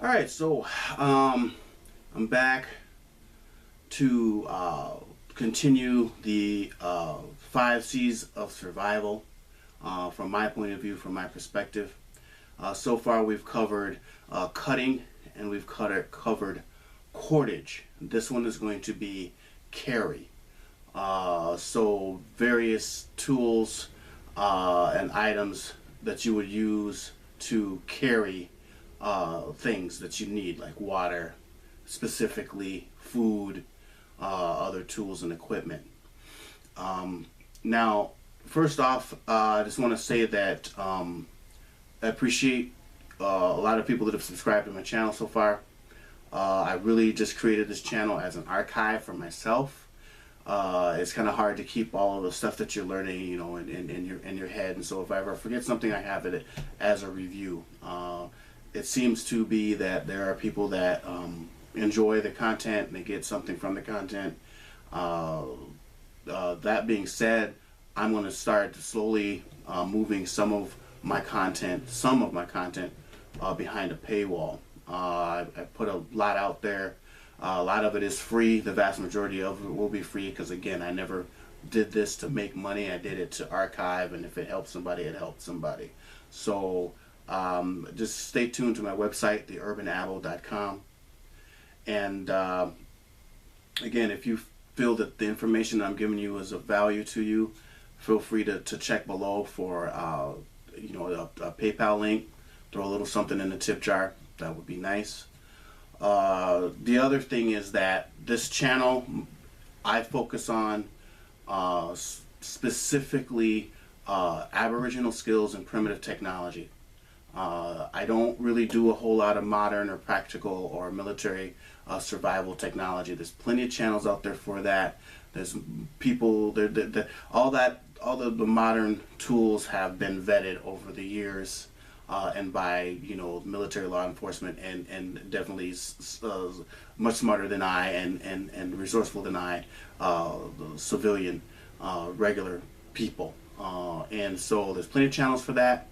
All right, so I'm back to continue the 5 C's of survival from my point of view, from my perspective. So far we've covered cutting and we've covered cordage. This one is going to be carry. So various tools and items that you would use to carry things that you need, like water, specifically food, other tools and equipment. Now, first off, I just want to say that I appreciate a lot of people that have subscribed to my channel so far. I really just created this channel as an archive for myself. It's kind of hard to keep all of the stuff that you're learning, you know, in your head. And so if I ever forget something, I have it as a review. It seems to be that there are people that enjoy the content and they get something from the content. That being said, I'm going to start slowly moving some of my content behind a paywall. I put a lot out there. A lot of it is free. The vast majority of it will be free because, again, I never did this to make money. I did it to archive, and if it helps somebody, it helped somebody. So just stay tuned to my website, theurban-aboriginal.com. And again, if you feel that the information I'm giving you is of value to you, feel free to check below for a PayPal link. Throw a little something in the tip jar. That would be nice. The other thing is that this channel, I focus on specifically Aboriginal skills and primitive technology. I don't really do a whole lot of modern or practical or military survival technology. There's plenty of channels out there for that. There's people, all the modern tools have been vetted over the years. And by military law enforcement and definitely much smarter than I and resourceful than I, the civilian regular people, and so there's plenty of channels for that.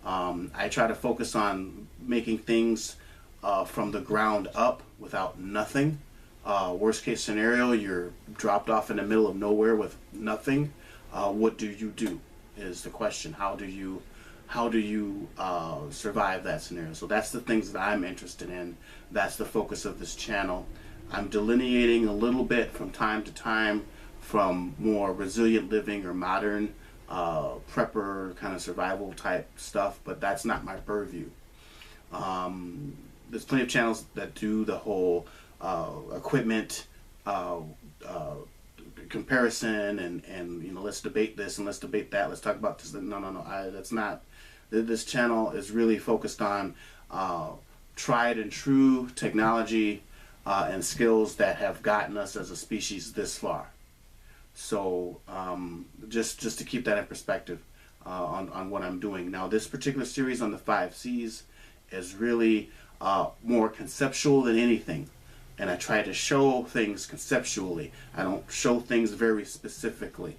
I try to focus on making things from the ground up without nothing. Worst case scenario, you're dropped off in the middle of nowhere with nothing. What do you do is the question. How do you survive that scenario? So that's the things that I'm interested in. That's the focus of this channel. I'm delineating a little bit from time to time from more resilient living or modern prepper kind of survival type stuff, but that's not my purview. There's plenty of channels that do the whole equipment comparison and let's debate this and let's debate that. Let's talk about this. No. That's not. This channel is really focused on tried and true technology and skills that have gotten us as a species this far. So just to keep that in perspective on what I'm doing. Now, this particular series on the 5Cs is really more conceptual than anything. And I try to show things conceptually. I don't show things very specifically.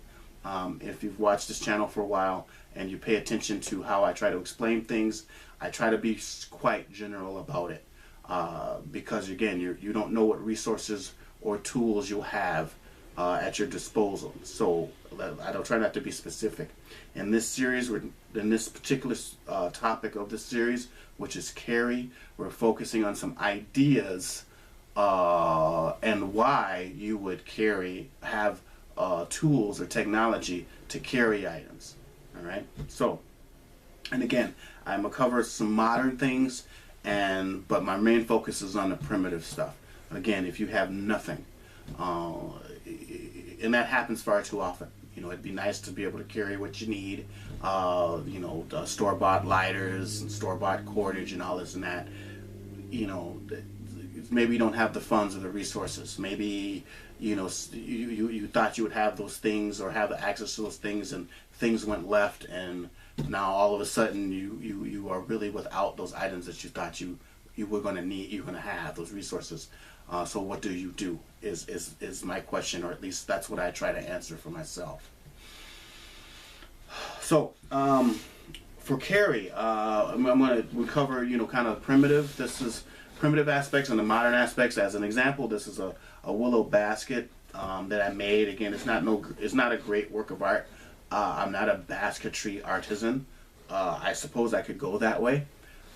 If you've watched this channel for a while and you pay attention to how I try to explain things, I try to be quite general about it. Because again, you don't know what resources or tools you'll have at your disposal. So I don't try not to be specific. In this series, in this particular topic of this series, which is carry, we're focusing on some ideas and why you would have tools or technology to carry items. All right. So, and again, I'm gonna cover some modern things, but my main focus is on the primitive stuff. Again, if you have nothing, and that happens far too often. It'd be nice to be able to carry what you need. The store-bought lighters and store-bought cordage and all this and that. Maybe you don't have the funds or the resources. Maybe you thought you would have those things or have access to those things, and things went left, and now all of a sudden you are really without those items that you thought you were going to need. You're going to have those resources. So what do you do? Is my question, or at least that's what I try to answer for myself. So for carry, we cover kind of primitive. This is primitive aspects and the modern aspects. As an example, this is a willow basket that I made. Again, it's not a great work of art. I'm not a basketry artisan. I suppose I could go that way.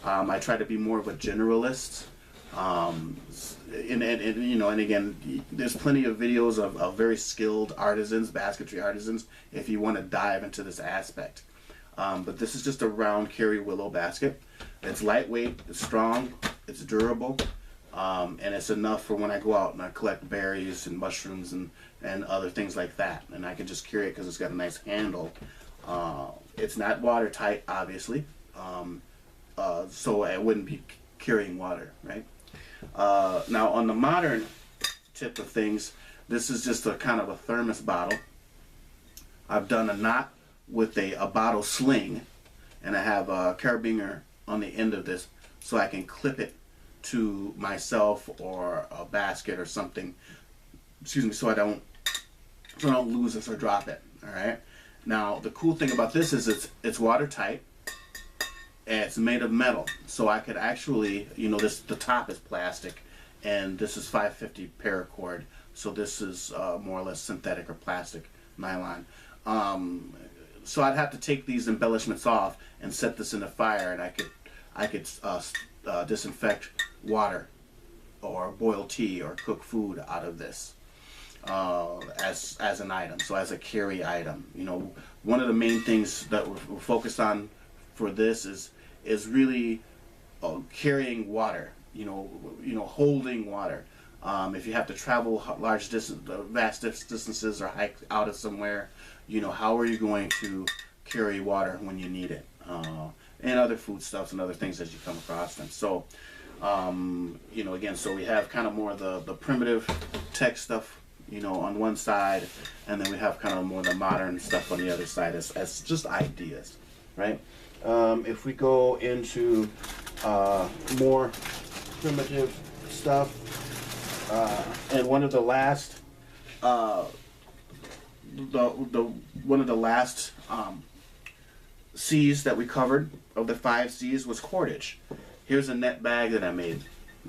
I try to be more of a generalist. And again, there's plenty of videos of very skilled artisans, basketry artisans, if you want to dive into this aspect. But this is just a round carry willow basket. It's lightweight, it's strong, it's durable, and it's enough for when I go out and I collect berries and mushrooms and other things like that. And I can just carry it because it's got a nice handle. It's not watertight, obviously, so I wouldn't be carrying water, right? Now on the modern tip of things, this is just a kind of a thermos bottle. I've done a knot with a bottle sling, and I have a carabiner on the end of this so I can clip it to myself or a basket or something, excuse me, so I don't lose this or drop it. All right. Now the cool thing about this is it's watertight. And it's made of metal, so I could actually, the top is plastic, and this is 550 paracord, so this is more or less synthetic or plastic nylon. So I'd have to take these embellishments off and set this in the fire, and I could disinfect water or boil tea or cook food out of this as an item, so as a carry item. One of the main things that we're focused on for this is really carrying water, holding water. If you have to travel vast distances or hike out of somewhere, how are you going to carry water when you need it? And other foodstuffs and other things as you come across them. So, again, so we have kind of more of the primitive tech stuff, on one side, and then we have kind of more the modern stuff on the other side as just ideas, right? If we go into more primitive stuff, and one of the last, one of the last C's that we covered of the 5 C's was cordage. Here's a net bag that I made.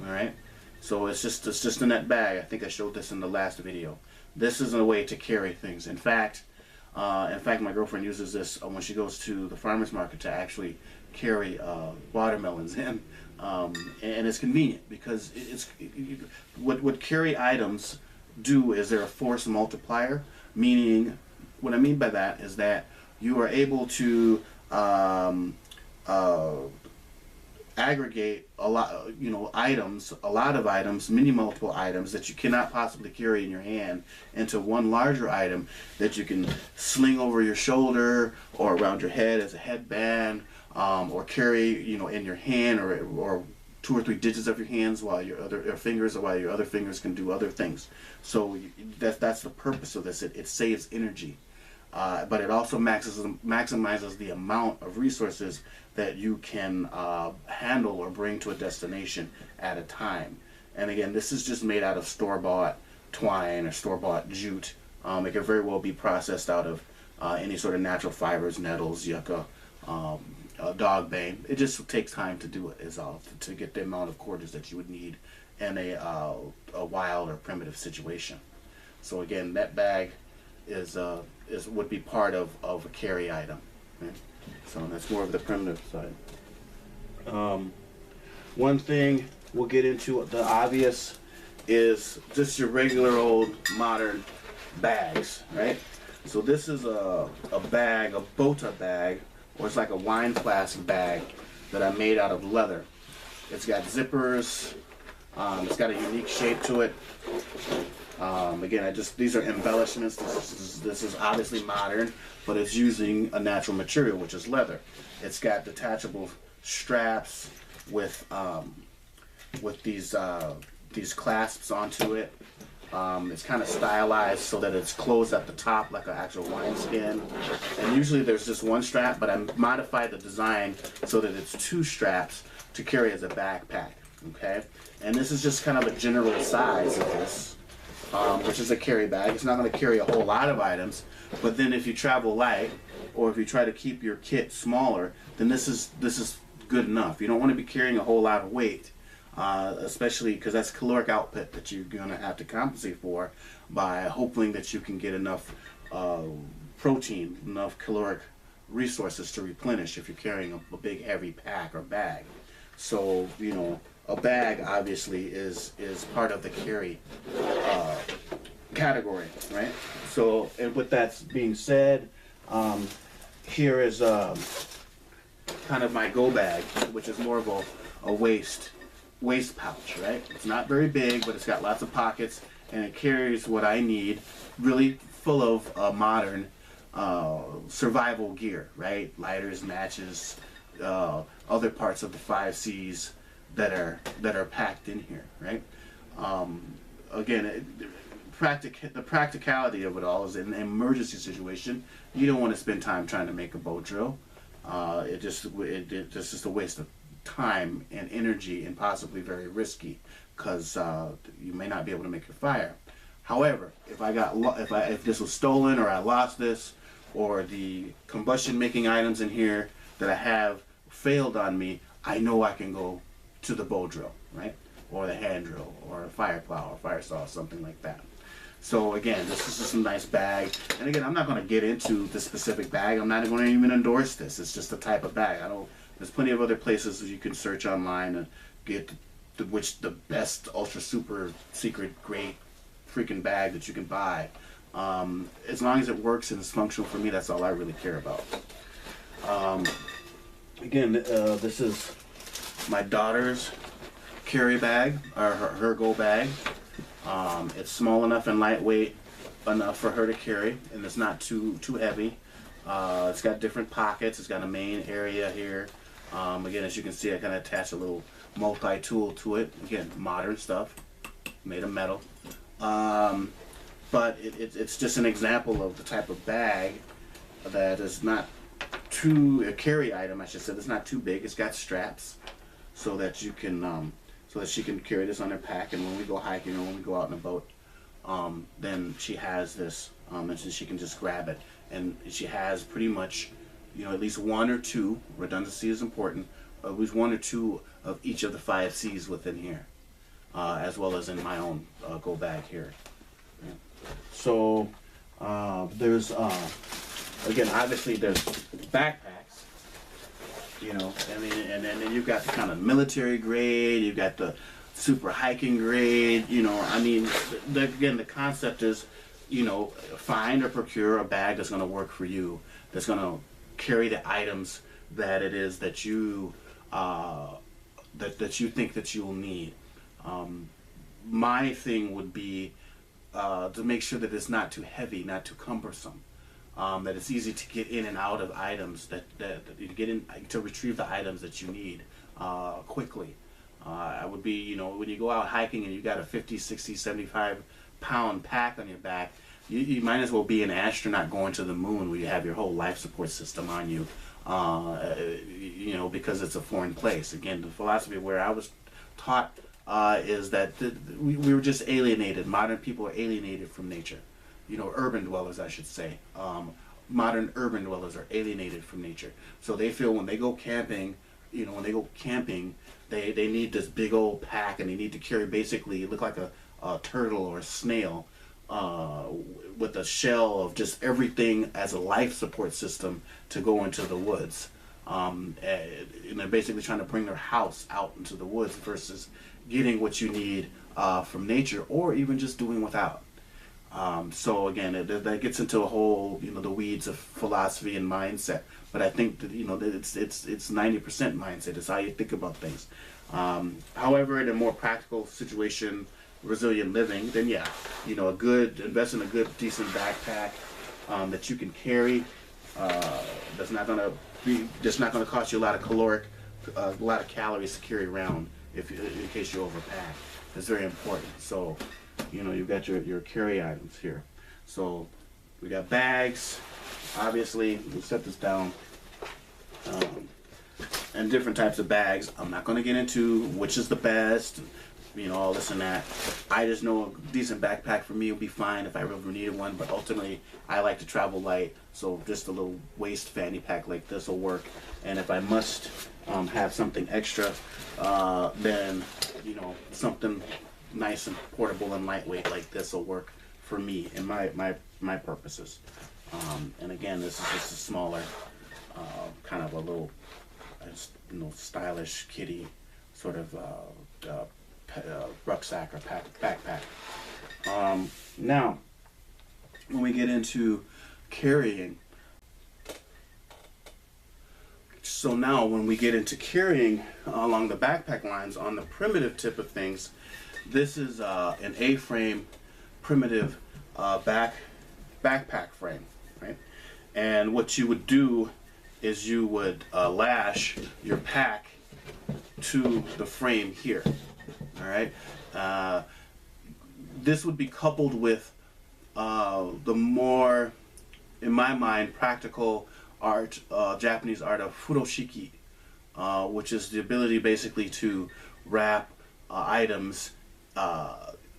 All right, so it's just a net bag. I think I showed this in the last video. This is a way to carry things. In fact, my girlfriend uses this when she goes to the farmer's market to actually carry watermelons in, and it's convenient because what carry items do is they're a force multiplier. Meaning, what I mean by that is that you are able to aggregate a lot of items, many multiple items that you cannot possibly carry in your hand into one larger item that you can sling over your shoulder or around your head as a headband, or carry in your hand or 2 or 3 digits of your hands while your other fingers can do other things. So that's the purpose of this. It saves energy. But it also maximizes the amount of resources that you can handle or bring to a destination at a time. And again, this is just made out of store-bought twine or store-bought jute. It can very well be processed out of any sort of natural fibers, nettles, yucca, dog bane. It just takes time to do it, is all, to get the amount of cordage that you would need in a wild or primitive situation. So again, that bag would be part of a carry item. Right? So that's more of the primitive side. One thing we'll get into, the obvious, is just your regular old modern bags, right? So this is a bag, a bota bag, or it's like a wine flask bag that I made out of leather. It's got zippers. It's got a unique shape to it. Again, these are embellishments. This is obviously modern, but it's using a natural material, which is leather. It's got detachable straps with these clasps onto it. It's kind of stylized so that it's closed at the top like an actual wineskin. And usually there's just one strap, but I modified the design so that it's 2 straps to carry as a backpack. Okay, and this is just kind of a general size of this, which is a carry bag. It's not going to carry a whole lot of items, but then if you travel light or if you try to keep your kit smaller, then this is good enough. You don't want to be carrying a whole lot of weight, especially because that's caloric output that you're going to have to compensate for by hoping that you can get enough protein, enough caloric resources to replenish if you're carrying a big heavy pack or bag. So, you know, a bag obviously is part of the carry category, right? So, and with that being said, here is kind of my go bag, which is more of a waist pouch, right? It's not very big, but it's got lots of pockets, and it carries what I need, really full of modern survival gear, right? Lighters, matches, other parts of the 5 C's that are packed in here, right? Again, the practicality of it all is in an emergency situation. You don't want to spend time trying to make a bow drill. It's just a waste of time and energy, and possibly very risky, because you may not be able to make your fire. However, if this was stolen, or I lost this, or the combustion making items in here that I have failed on me, I know I can go to the bow drill, right? Or the hand drill, or a fire plow, or fire saw, something like that. So again, this is just a nice bag. And again, I'm not going to get into the specific bag. I'm not going to even endorse this. It's just a type of bag. There's plenty of other places you can search online and get the best ultra super secret great freaking bag that you can buy. As long as it works and is functional for me, that's all I really care about. Again, this is my daughter's carry bag, or her go bag. It's small enough and lightweight enough for her to carry, and it's not too heavy. It's got different pockets. It's got a main area here. Again, as you can see, I kind of attached a little multi-tool to it. Again, modern stuff, made of metal. But it's just an example of the type of bag that is not a carry item, I should say. It's not too big. It's got straps so that you can so that she can carry this on her pack, and when we go hiking or when we go out in a boat, then she has this, and so she can just grab it. And she has pretty much, you know, at least 1 or 2, redundancy is important, at least 1 or 2 of each of the 5 C's within here, as well as in my own go bag here. Yeah. So there's, again, obviously there's backpacks. You know, and then you've got the kind of military grade, you've got the super hiking grade, you know, I mean, again, the concept is, you know, find or procure a bag that's going to work for you, that's going to carry the items that it is that you, that you think that you'll need. My thing would be to make sure that it's not too heavy, not too cumbersome. That it's easy to get in and out of items, that you get in to retrieve the items that you need quickly. I would be, you know, when you go out hiking and you got a 50, 60, 75 pound pack on your back, you might as well be an astronaut going to the moon, where you have your whole life support system on you, you know, because it's a foreign place. Again, the philosophy where I was taught is that we were just alienated. Modern people are alienated from nature. You know, urban dwellers, I should say. Modern urban dwellers are alienated from nature. So they feel when they go camping, you know, they need this big old pack, and they need to carry, basically look like a turtle or a snail, with a shell of just everything as a life support system to go into the woods. And they're basically trying to bring their house out into the woods versus getting what you need from nature, or even just doing without. So again, that gets into a whole, you know, the weeds of philosophy and mindset. But I think that, you know, that it's 90% mindset. It's how you think about things. However, in a more practical situation, resilient living, then yeah, you know, invest in a good, decent backpack that you can carry. That's not gonna cost you a lot of calories to carry around in case you overpack. It's very important. So, you know, you've got your carry items here. So we got bags, obviously. We'll set this down. And different types of bags. I'm not going to get into which is the best, you know, all this and that. I just know a decent backpack for me will be fine if I really needed one, but ultimately I like to travel light, so just a little waist fanny pack like this will work. And if I must have something extra, then something nice and portable and lightweight like this will work for me and my purposes. And again, this is just a smaller, kind of a little, stylish kitty sort of rucksack or backpack. Now, when we get into carrying, along the backpack lines on the primitive tip of things, this is an A-frame primitive backpack frame, right? And what you would do is you would lash your pack to the frame here. All right. This would be coupled with the more, in my mind, practical art, Japanese art of furoshiki, which is the ability basically to wrap items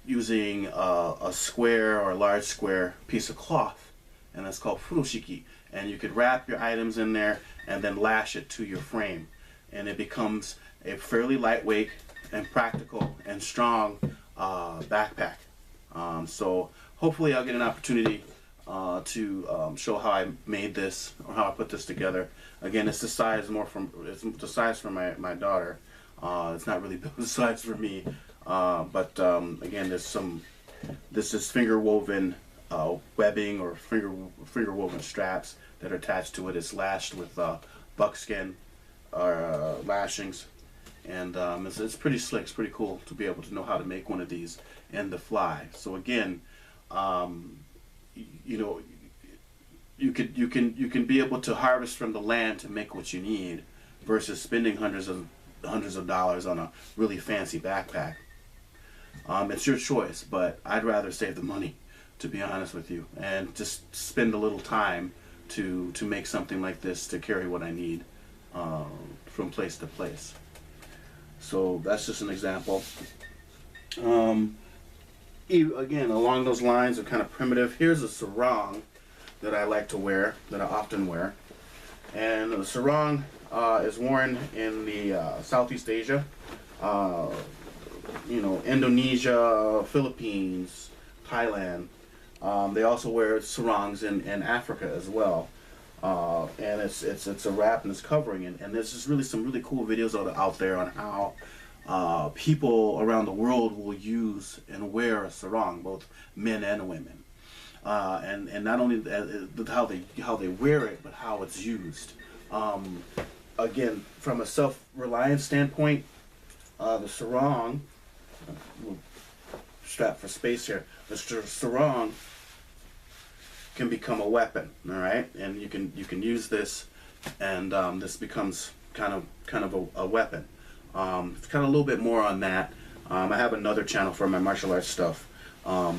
using a square or a large square piece of cloth, and that's called furoshiki. And you could wrap your items in there and then lash it to your frame, and it becomes a fairly lightweight and practical and strong backpack. So hopefully I'll get an opportunity to show how I made this or how I put this together. Again, it's the size for my daughter. It's not really the size for me. But again, this is finger woven webbing or finger woven straps that are attached to it. It's lashed with buckskin or lashings, and it's pretty slick. It's pretty cool to be able to know how to make one of these and the fly. So again, you can be able to harvest from the land to make what you need versus spending hundreds of dollars on a really fancy backpack. It's your choice, but I'd rather save the money, to be honest with you, and just spend a little time to make something like this to carry what I need from place to place. So that's just an example. Again, along those lines of kind of primitive, here's a sarong that I like to wear, that I often wear. And the sarong is worn in the Southeast Asia, Indonesia, Philippines, Thailand. They also wear sarongs in Africa as well. And it's a wrap and it's covering. And there's just really some really cool videos out there on how people around the world will use and wear a sarong, both men and women. And not only how they wear it, but how it's used. Again, from a self-reliance standpoint, the sarong, we'll strap for space here, the sarong can become a weapon, all right? And you can use this, and this becomes kind of a weapon. It's kind of a little bit more on that. I have another channel for my martial arts stuff. Yeah,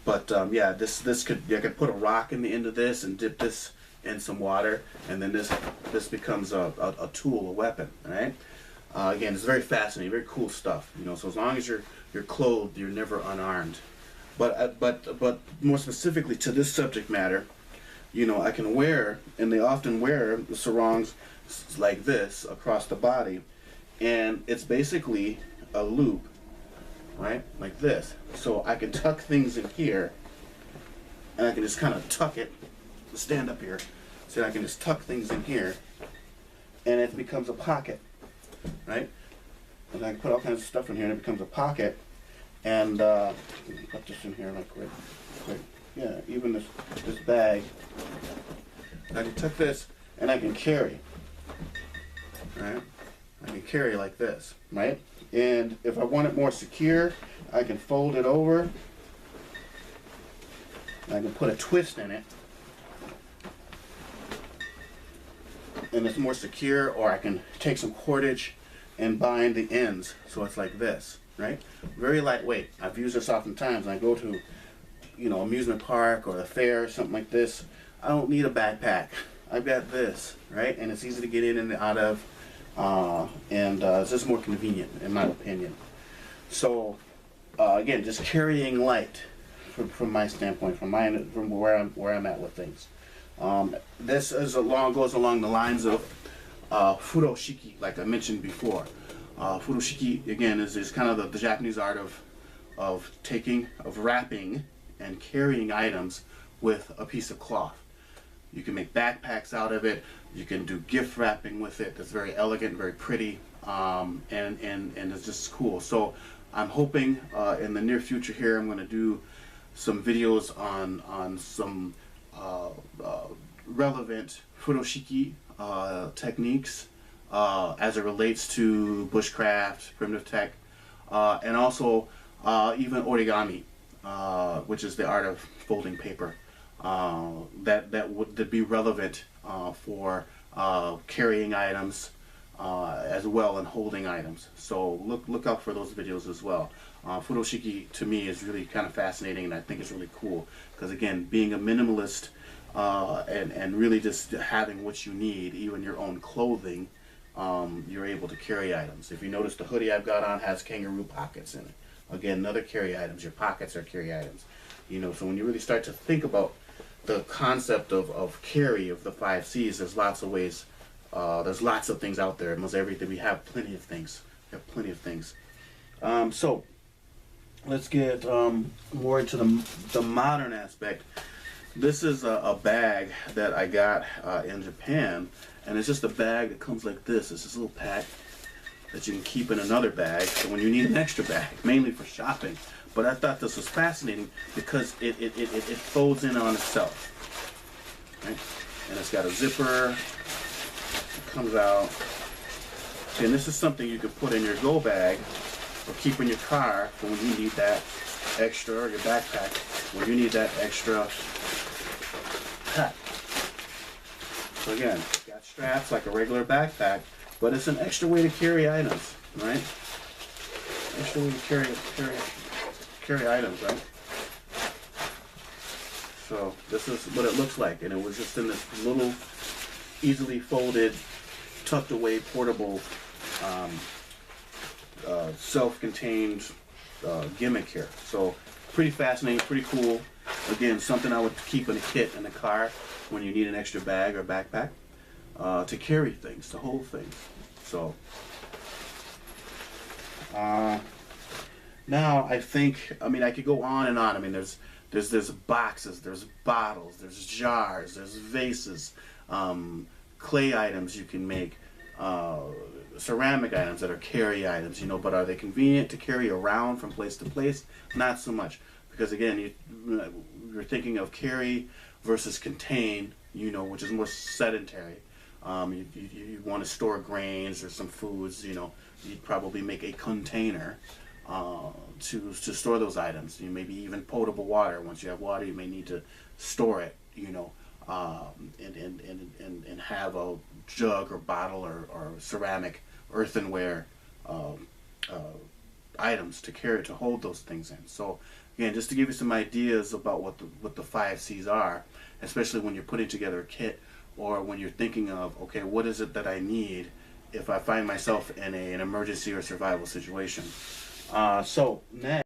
I could put a rock in the end of this and dip this in some water, and then this becomes a tool, a weapon, all right? Again, it's very fascinating, very cool stuff. So as long as you're clothed, you're never unarmed. But more specifically to this subject matter, I can wear, and they often wear the sarongs like this across the body, and it's basically a loop, right, like this. So I can tuck things in here, and I can just kind of tuck it, stand up here, so I can just tuck things in here, and it becomes a pocket, right? And I can put all kinds of stuff in here, and it becomes a pocket. And put this in here like quick. Yeah, even this bag, I can tuck this, and I can carry, right? I can carry like this, right? And if I want it more secure, I can fold it over. I can put a twist in it, and it's more secure. Or I can take some cordage and bind the ends so it's like this, right? Very lightweight. I've used this oftentimes. I go to, amusement park or a fair or something like this. I don't need a backpack. I've got this, right? And it's easy to get in and out of, and it's just more convenient, in my opinion. So, again, just carrying light from my standpoint, from where I'm at with things. This goes along the lines of furoshiki, like I mentioned before. Furoshiki, again, is kind of the Japanese art of wrapping and carrying items with a piece of cloth. You can make backpacks out of it. You can do gift wrapping with it. It's very elegant, very pretty, and it's just cool. So I'm hoping in the near future here, I'm going to do some videos on some relevant furoshiki techniques as it relates to bushcraft, primitive tech, and also even origami, which is the art of folding paper. That would be relevant for carrying items as well and holding items. So look out for those videos as well. Furoshiki to me is really kind of fascinating, and I think it's really cool because, again, being a minimalist and really just having what you need, even your own clothing, you're able to carry items. If you notice, the hoodie I've got on has kangaroo pockets in it. Again, another carry items. Your pockets are carry items. So when you really start to think about the concept of carry of the 5 C's, there's lots of ways. There's lots of things out there. Almost everything. We have plenty of things. So let's get more into the modern aspect. This is a bag that I got in Japan, and it's just a bag that comes like this. It's this little pack that you can keep in another bag, so when you need an extra bag, mainly for shopping. But I thought this was fascinating because it folds in on itself, right? And it's got a zipper. It comes out. And this is something you could put in your go bag or keep in your car for when you need that extra, or your backpack, when you need that extra pack. So again, it's got straps like a regular backpack, but it's an extra way to carry items, right? Extra way to carry items, right? So this is what it looks like, and it was just in this little, easily folded, tucked away, portable, self-contained gimmick here. So pretty fascinating, pretty cool. Again, something I would keep in a kit in the car when you need an extra bag or backpack to carry things, to hold things. So now I think, I could go on and on. There's boxes, there's bottles, there's jars, there's vases, clay items you can make, ceramic items that are carry items, but are they convenient to carry around from place to place? Not so much, because again, you're thinking of carry versus contain, which is more sedentary. You want to store grains or some foods, you'd probably make a container to store those items. Maybe even potable water. Once you have water, you may need to store it, and have a jug or bottle or ceramic, earthenware items to carry, to hold those things in. So again, just to give you some ideas about what the 5 C's are, especially when you're putting together a kit, or when you're thinking of, okay, what is it that I need if I find myself in an emergency or survival situation. So next.